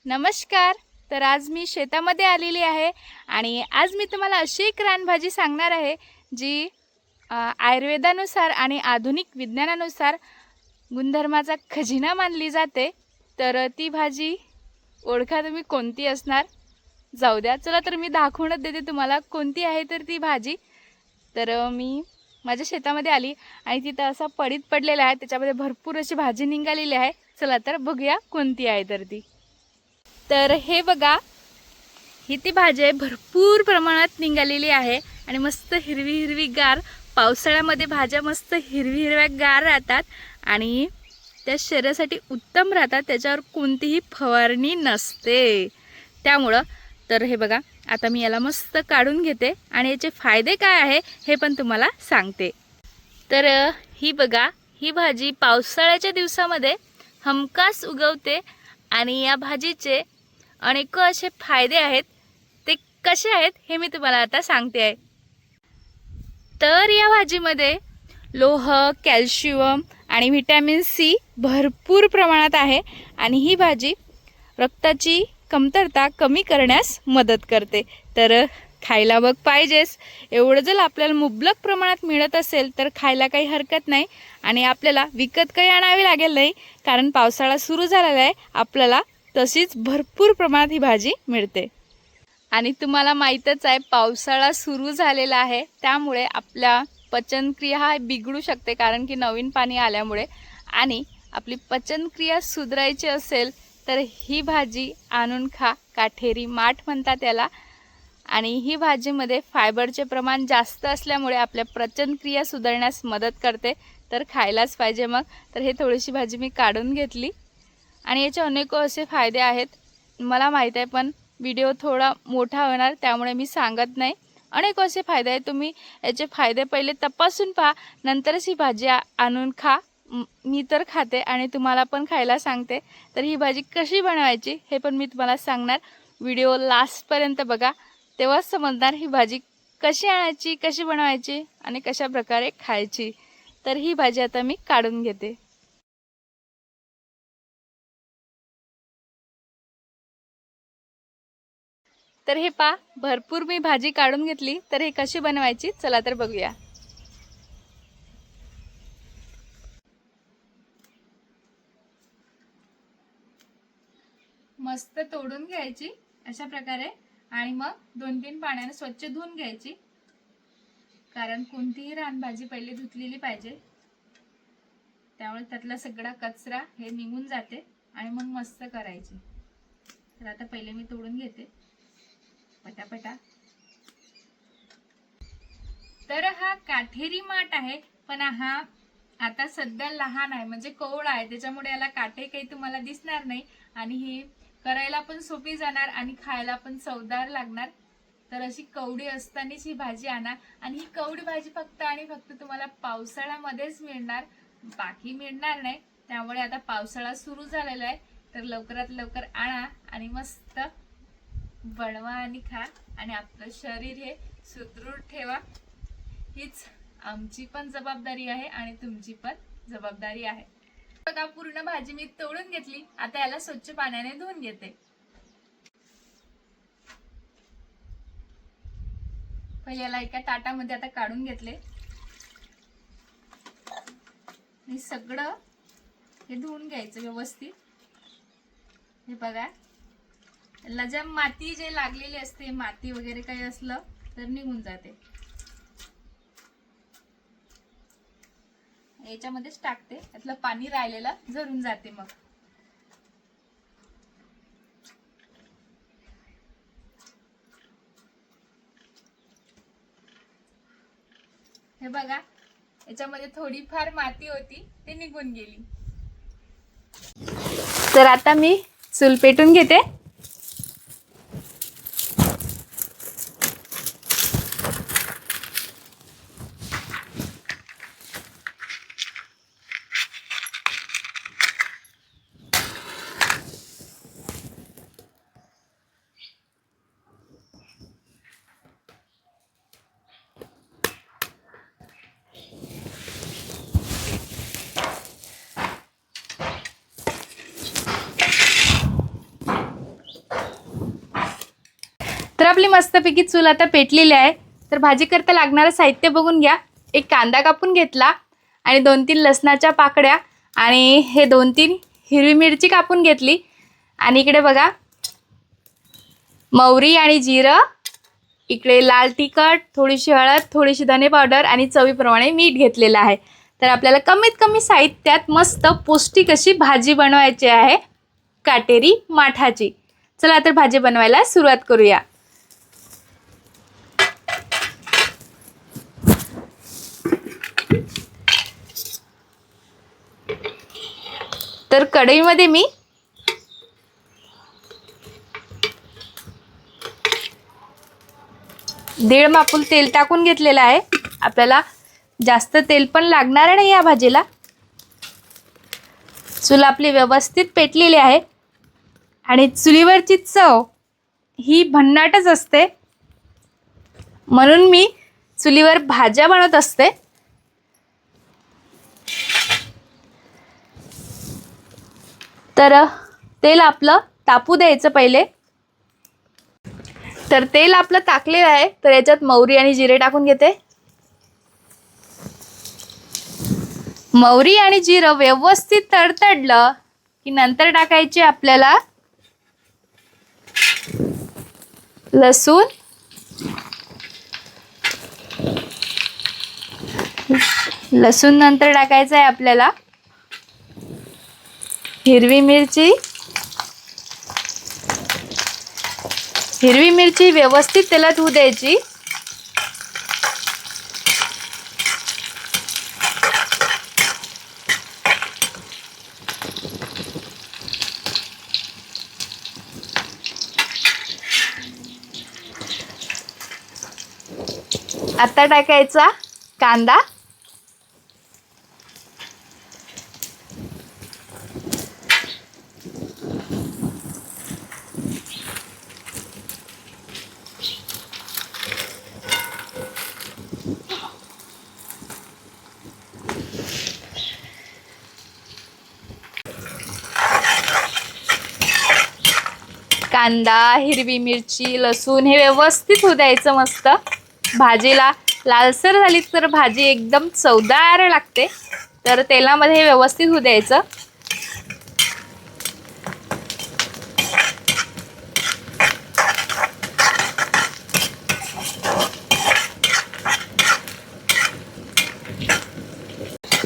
नमस्कार. तर आज मी शेतामध्ये आलेली आहे आणि आज मी तुम्हाला अशी एक रानभाजी सांगणार आहे जी आयुर्वेदानुसार आणि आधुनिक विज्ञानानुसार गुणधर्माचा खजिना मानली जाते. तर ती भाजी ओळखा तुम्ही कोणती असणार? जाऊ द्या, चला तर मी दाखवूनच देते तुम्हाला कोणती आहे तर ती भाजी. तर मी माझ्या शेतामध्ये आली आणि तिथं असा पडीत पडलेला आहे, त्याच्यामध्ये भरपूर अशी भाजी निघालेली आहे. चला तर बघूया कोणती आहे तर ती. तर हे बघा, ही ती भाजी आहे, भरपूर प्रमाणात निघालेली आहे आणि मस्त हिरवी हिरवी गार. पावसाळ्यामध्ये भाज्या मस्त हिरवी हिरव्या गार राहतात आणि त्या शरीरासाठी उत्तम राहतात, त्याच्यावर कोणतीही फवारणी नसते. त्यामुळं तर हे बघा, आता मी याला मस्त काढून घेते आणि याचे फायदे काय आहे हे पण तुम्हाला सांगते. तर ही बघा, ही भाजी पावसाळ्याच्या दिवसामध्ये हमखास उगवते आणि या भाजीचे अनेक असे फायदे आहेत. ते कसे आहेत हे मी तुम्हाला आता सांगते आहे. तर या भाजीमध्ये लोह, कॅल्शियम आणि व्हिटॅमिन सी भरपूर प्रमाणात आहे आणि ही भाजी रक्ताची कमतरता कमी करण्यास मदत करते. तर खायला बघ पाहिजेस. एवढं जर आपल्याला मुबलक प्रमाणात मिळत असेल तर खायला काही हरकत नाही आणि आपल्याला विकत काही आणावी लागेल नाही, कारण पावसाळा सुरू झालेला आहे. आपल्याला तशीच भरपूर प्रमाणात ही भाजी मिळते. आणि तुम्हाला माहीतच आहे, पावसाळा सुरू झालेला आहे, त्यामुळे आपल्या पचनक्रिया हा बिघडू शकते, कारण की नवीन पाणी आल्यामुळे. आणि आपली पचनक्रिया सुधारायची असेल तर ही भाजी आणून खा. काठेरी माठ म्हणतात याला. आणि ही भाजीमध्ये फायबरचे प्रमाण जास्त असल्यामुळे आपल्या पचनक्रिया सुधारण्यास मदत करते. तर खायलाच पाहिजे मग. तर हे थोडीशी भाजी मी काढून घेतली आणि याचे अनेक असे फायदे आहेत. मला माहीत आहे, पण व्हिडिओ थोडा मोठा होणार त्यामुळे मी सांगत नाही. अनेक असे फायदे आहेत, तुम्ही याचे फायदे पहिले तपासून पहा, नंतरच ही भाजी आणून खा. मी तर खाते आणि तुम्हाला पण खायला सांगते. तर ही भाजी कशी बनवायची हे पण मी तुम्हाला सांगणार. व्हिडिओ लास्टपर्यंत बघा, तेव्हाच समजणार ही भाजी कशी आणायची, कशी बनवायची आणि कशा प्रकारे खायची. तर ही भाजी आता मी काढून घेते. तर हे पहा, भरपूर मी भाजी काढून घेतली. तर हे कशी बनवायची चला तर बघूया. मस्त तोडून घ्यायची अशा प्रकारे आणि मग 2-3 पाण्याने स्वच्छ धुवून घ्यायची, कारण कोणतीही रानभाजी पहिले धुतलेली पाहिजे, त्यामुळे त्यातला सगळा कचरा हे निघून जाते आणि मग मस्त करायची. तर आता पहिले मी तोडून घेते पटापटा. तर हा काठेरी माठ आहे, पण हा आता सध्या लहान आहे, म्हणजे कोवळा आहे, त्याच्यामुळे याला काटे काही तुम्हाला दिसणार नाही आणि ही करायला पण सोपी जाणार आणि खायला पण चवदार लागणार. तर अशी कवडी असतानाच ही भाजी आणा आणि ही कवडी भाजी फक्त आणि फक्त तुम्हाला पावसाळ्यामध्येच मिळणार, बाकी मिळणार नाही. त्यामुळे आता पावसाळा सुरू झालेला आहे, तर लवकरात लवकर आणा आणि मस्त बनवा आणि खा आणि आपलं शरीर हे सुदृढ ठेवा. हीच आमची पण जबाबदारी आहे आणि तुमची पण जबाबदारी आहे. बघा, पूर्ण भाजी मी तोडून घेतली. आता याला स्वच्छ पाण्याने धुवून घेते. पहिले याला एका ताटामध्ये आता काढून घेतले. हे सगळं हे धुवून घ्यायचं व्यवस्थित. हे बघा, याला ज्या माती जे लागलेली असते, माती वगैरे काही असलं तर निघून जाते. याच्यामध्येच टाकते, यातलं पाणी राहिलेलं झरून जाते. मग हे बघा, याच्यामध्ये थोडीफार माती होती, ते निघून गेली. तर आता मी चूल पेटून घेते. आपली मस्तपैकी चूल आता पेटलेली आहे. तर भाजी करता लागणारं साहित्य बघून घ्या. एक कांदा कापून घेतला आणि 2-3 लसणाच्या पाकळ्या आणि हे 2-3 हिरवी मिरची कापून घेतली. आणि इकडे बघा मोहरी आणि जिरं, इकडे लाल तिखट, थोडीशी हळद, थोडीशी धने पावडर आणि चवीप्रमाणे मीठ घेतलेलं आहे. तर आपल्याला कमीत कमी साहित्यात मस्त पौष्टिक अशी भाजी बनवायची आहे, काटेरी माठाची. चला तर भाजी बनवायला सुरुवात करूया. तर कढईमध्ये मी दीड मापूल तेल टाकून घेतलेलं आहे. आपल्याला जास्त तेल पण लागणार नाही या भाजीला. चूल आपली व्यवस्थित पेटलेली आहे आणि चुलीवरची चव ही भन्नाटच असते, म्हणून मी चुलीवर भाज्या बनवत असते. तर तेल आपलं तापू द्यायचं पहिले. तर तेल आपलं ताकलेलं आहे. तर याच्यात मोहरी आणि जिरे टाकून घेते. मोहरी आणि जिरं व्यवस्थित तडतडलं की नंतर टाकायचे आपल्याला लसूण, लसूण नंतर टाकायचं आहे आपल्याला हिरवी मिरची. हिरवी मिरची व्यवस्थित तेलात होऊ द्यायची. आता टाकायचा कांदा. कांदा, हिरवी मिरची, लसूण हे व्यवस्थित होऊ द्यायचं मस्त. भाजीला लालसर झाली तर भाजी एकदम चवदार लागते. तर तेलामध्ये व्यवस्थित होऊ द्यायचं.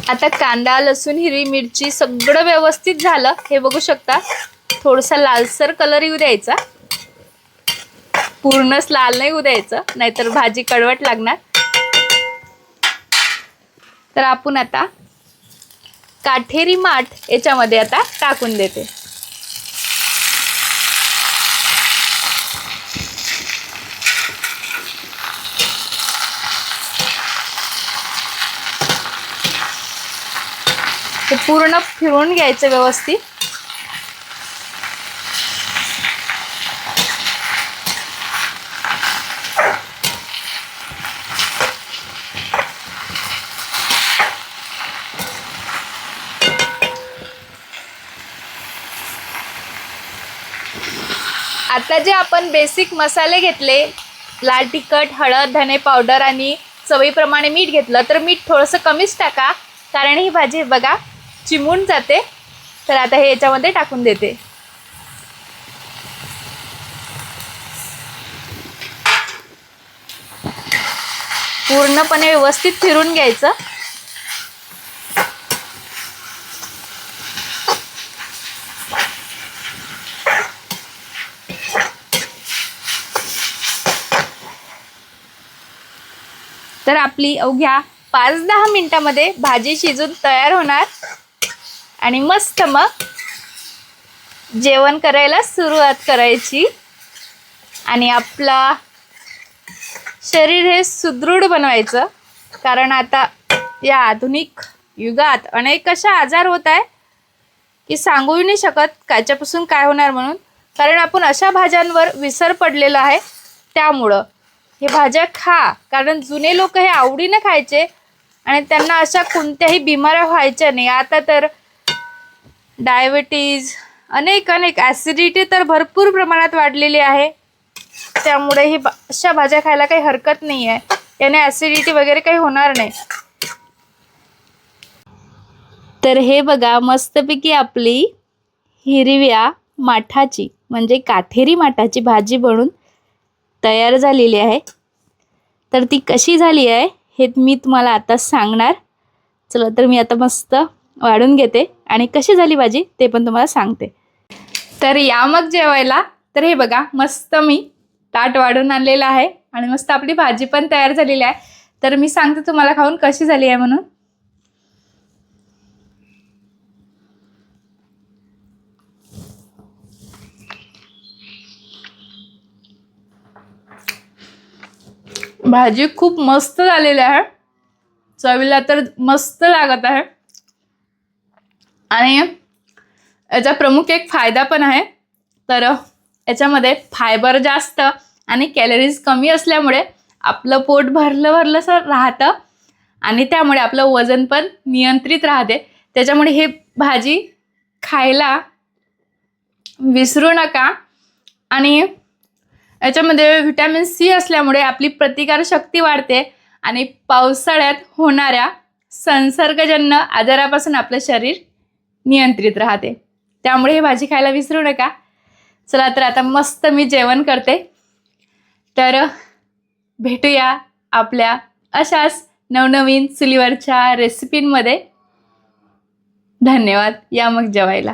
आता कांदा, लसूण, हिरवी मिरची सगळं व्यवस्थित झालं. हे बघू शकता. थोडासा लालसर कलर येऊ द्यायचा. पूर्णच लाल नाही होऊ द्यायचं, नाहीतर भाजी कडवट लागणार. तर आपण आता काटेरी माठ याच्यामध्ये आता टाकून देते. ते पूर्ण फिरवून घ्यायचं व्यवस्थित. आता जे आपण बेसिक मसाले घेतले, लाल तिखट, हळद, धने पावडर आणि चवीप्रमाणे मीठ घेतलं. तर मीठ थोडंसं कमीच टाका, कारण ही भाजी बघा चिमून जाते. तर आता हे याच्यामध्ये टाकून देते. पूर्णपणे व्यवस्थित फिरून घ्यायचं. तर आपली अवघ्या 5-10 मिनिटांमध्ये भाजी शिजून तयार होणार आणि मस्त मग जेवण करायला सुरुवात करायची. आणि आपला शरीर हे सुदृढ बनवायचं, कारण आता या आधुनिक युगात अनेक अशा आजार होत आहे की सांगूही नाही शकत कायच्यापासून काय होणार म्हणून. कारण आपण अशा भाज्यांवर विसर पडलेला आहे. त्यामुळं हे भाज्या खा, कारण जुने लोक हे आवडीने खायचे आणि त्यांना अशा कोणत्याही बिमाऱ्या व्हायच्या नाही. आता तर डायबिटीज, अनेक ॲसिडिटी तर भरपूर प्रमाणात वाढलेली आहे. त्यामुळे ही अशा भाज्या खायला काही हरकत नाही आहे. याने ॲसिडिटी वगैरे काही होणार नाही. तर हे बघा, मस्तपैकी आपली हिरव्या माठाची म्हणजे काथेरी माठाची भाजी बनून तयार झालेली आहे. तर ती कशी झाली आहे हे मी तुम्हाला आता सांगणार. चला तर मी आता मस्त वाढून घेते आणि कशी झाली भाजी ते पण तुम्हाला सांगते. तर या मग जेवायला. तर हे बघा, मस्त मी ताट वाढून आणलेलं आहे आणि मस्त आपली भाजी पण तयार झालेली आहे. तर मी सांगते तुम्हाला खाऊन कशी झाली आहे म्हणून. भाजी खूप मस्त झालेली आहे. चवीला तर मस्त लागत आहे. आणि याचा प्रमुख एक फायदा पण आहे. तर याच्यामध्ये फायबर जास्त आणि कॅलरीज कमी असल्यामुळे आपलं पोट भरलं भरलंसं राहतं आणि त्यामुळे आपलं वजन पण नियंत्रित राहते. त्याच्यामुळे हे भाजी खायला विसरू नका. आणि याच्यामध्ये व्हिटॅमिन सी असल्यामुळे आपली प्रतिकारशक्ती वाढते आणि पावसाळ्यात होणाऱ्या संसर्गजन्य आजारापासून आपलं शरीर नियंत्रित राहते. त्यामुळे ही भाजी खायला विसरू नका. चला तर आता मस्त मी जेवण करते. तर भेटूया आपल्या अशाच नवनवीन चुलीवरच्या रेसिपींमध्ये. धन्यवाद. या मग जेवायला.